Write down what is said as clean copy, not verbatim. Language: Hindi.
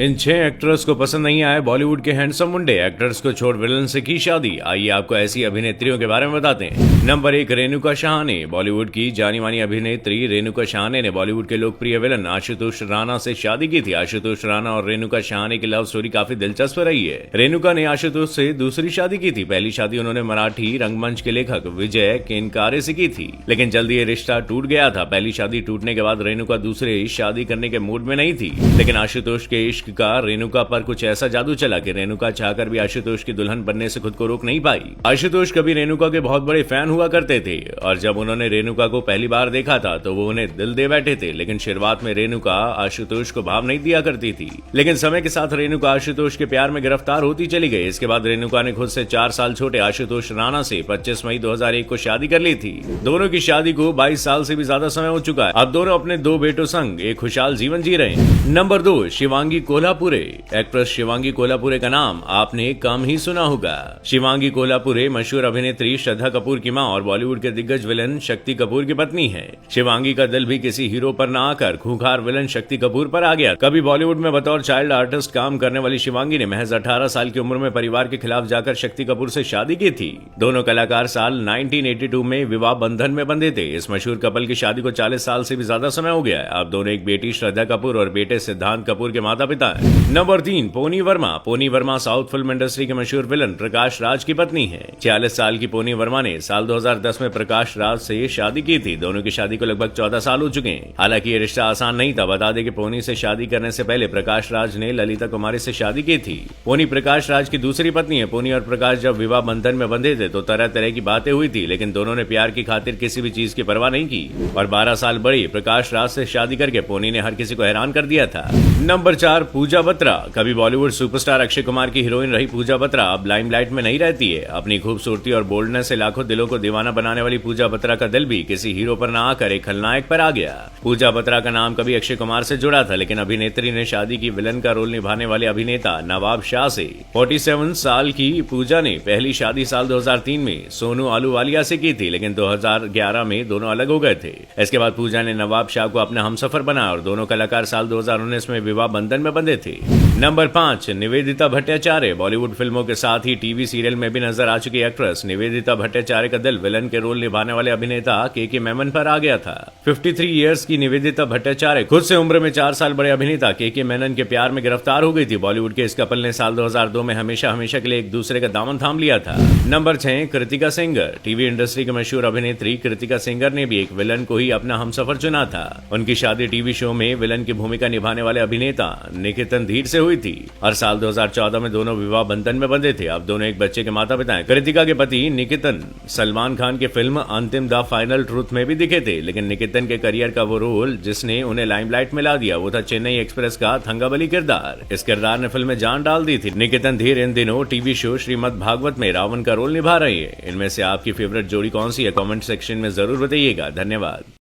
इन 6 एक्टर्स को पसंद नहीं आए बॉलीवुड के हैंडसम मुंडे, एक्टर्स को छोड़ विलन से की शादी। आइए आपको ऐसी अभिनेत्रियों के बारे में बताते हैं। नंबर 1, रेणुका शाहने। बॉलीवुड की जानी मानी अभिनेत्री रेणुका शाहने ने बॉलीवुड के लोकप्रिय विलन आशुतोष राणा से शादी की थी। आशुतोष राणा और रेणुका शाहने की लव स्टोरी काफी दिलचस्प रही है। रेणुका ने आशुतोष से दूसरी शादी की थी। पहली शादी उन्होंने मराठी रंगमंच के लेखक विजय केनकारे से की थी, लेकिन जल्दी ये रिश्ता टूट गया था। पहली शादी टूटने के बाद रेणुका दूसरे शादी करने के मूड में नहीं थी, लेकिन आशुतोष के इश्क का रेणुका पर कुछ ऐसा जादू चला कि रेणुका चाहकर भी आशुतोष की दुल्हन बनने से खुद को रोक नहीं पाई। आशुतोष कभी रेणुका के बहुत बड़े फैन हुआ करते थे और जब उन्होंने रेणुका को पहली बार देखा था तो वो उन्हें दिल दे बैठे थे, लेकिन शुरुआत में रेणुका आशुतोष को भाव नहीं दिया करती थी। लेकिन समय के साथ रेणुका आशुतोष के प्यार में गिरफ्तार होती चली गई। इसके बाद रेणुका ने खुद से 4 साल छोटे आशुतोष राणा से 25 मई 2001 को शादी कर ली थी। दोनों की शादी को 22 साल से भी ज्यादा समय हो चुका है। अब दोनों अपने 2 बेटों संग एक खुशहाल जीवन जी रहे हैं। नंबर 2, शिवांगी कोल्हापुरे। एक्ट्रेस शिवांगी कोल्हापुरे का नाम आपने कम ही सुना होगा। शिवांगी कोल्हापुरे मशहूर अभिनेत्री श्रद्धा कपूर की मां और बॉलीवुड के दिग्गज विलन शक्ति कपूर की पत्नी है। शिवांगी का दिल भी किसी हीरो पर न आकर खूंखार विलन शक्ति कपूर पर आ गया। कभी बॉलीवुड में बतौर चाइल्ड आर्टिस्ट काम करने वाली शिवांगी ने महज 18 साल की उम्र में परिवार के खिलाफ जाकर शक्ति कपूर से शादी की थी। दोनों कलाकार साल 1982 में विवाह बंधन में बंधे थे। इस मशहूर कपल की शादी को 40 साल से भी ज्यादा समय हो गया है। अब दोनों एक बेटी श्रद्धा कपूर और बेटे सिद्धांत कपूर के माता पिता हैं। Number 3, Pony Verma. Pony Verma south film industry के मशहूर विलन प्रकाश राज की पत्नी है। 46 साल की पोनी वर्मा ने साल 2010 में प्रकाश राज से शादी की थी। दोनों की शादी को लगभग 14 साल हो चुके हैं। हालांकि ये रिश्ता आसान नहीं था। बता दें कि पोनी से शादी करने से पहले प्रकाश राज ने ललिता कुमारी से शादी की थी। पोनी प्रकाश राज की दूसरी पत्नी है। पोनी और प्रकाश जब विवाह बंधन में बंधे थे तो तरह तरह की बातें हुई थी, लेकिन दोनों ने प्यार की खातिर किसी भी चीज की परवाह नहीं की और 12 साल बड़ी प्रकाश राज से शादी करके पोनी ने हर किसी को हैरान कर दिया था। नंबर 4, पूजा बत्रा। कभी बॉलीवुड सुपरस्टार अक्षय कुमार की हीरोइन रही पूजा बत्रा अब लाइमलाइट में नहीं रहती है। अपनी खूबसूरती और बोल्डनेस से लाखों दिलों को दीवाना बनाने वाली पूजा बत्रा का दिल भी किसी हीरो पर न आकर एक खलनायक पर आ गया। पूजा बत्रा का नाम कभी अक्षय कुमार से जुड़ा था, लेकिन अभिनेत्री ने शादी की विलन का रोल निभाने वाले अभिनेता नवाब शाह से। 47 साल की पूजा ने पहली शादी साल 2003 में सोनू आलूवालिया से की थी, लेकिन 2011 में दोनों अलग हो गए थे। इसके बाद पूजा ने नवाब शाह को अपना हमसफर बनाया और दोनों कलाकार साल 2019 में विवाह बंधन में बंधे थे। नंबर 5, निवेदिता भट्टाचार्य। बॉलीवुड फिल्मों के साथ ही टीवी सीरियल में भी नजर आ चुकी एक्ट्रेस निवेदिता भट्टाचार्य का दिल विलन के रोल निभाने वाले अभिनेता के मेमन पर आ गया था। 53 इयर्स की निवेदिता भट्टाचार्य खुद से उम्र में 4 साल बड़े अभिनेता के मेनन के प्यार में गिरफ्तार हो गई थी। बॉलीवुड के इस कपल ने साल 2002 में हमेशा के लिए एक दूसरे का दामन थाम लिया था। Number 6, Kritika Sengar. TV industry की मशहूर अभिनेत्री कृतिका सेंगर ने भी एक विलन को ही अपना हमसफर चुना था। उनकी शादी टीवी शो में विलन की भूमिका निभाने वाले अभिनेता निकेतन धीर से हुई थी और साल 2014 में दोनों विवाह बंधन में बंधे थे। अब दोनों एक बच्चे के माता पिता हैं। कृतिका के पति निकेतन सलमान खान के फिल्म अंतिम द फाइनल ट्रूथ में भी दिखे थे, लेकिन निकेतन के करियर का वो रोल जिसने उन्हें लाइमलाइट में ला दिया वो था चेन्नई एक्सप्रेस का थंगाबली किरदार। इस किरदार ने फिल्म में जान डाल दी थी। निकेतन धीर इन दिनों टीवी शो श्रीमद् भागवत में रावण का रोल निभा रही है। इनमें से आपकी फेवरेट जोड़ी कौन सी है? कमेंट सेक्शन में जरूर बताइएगा। धन्यवाद।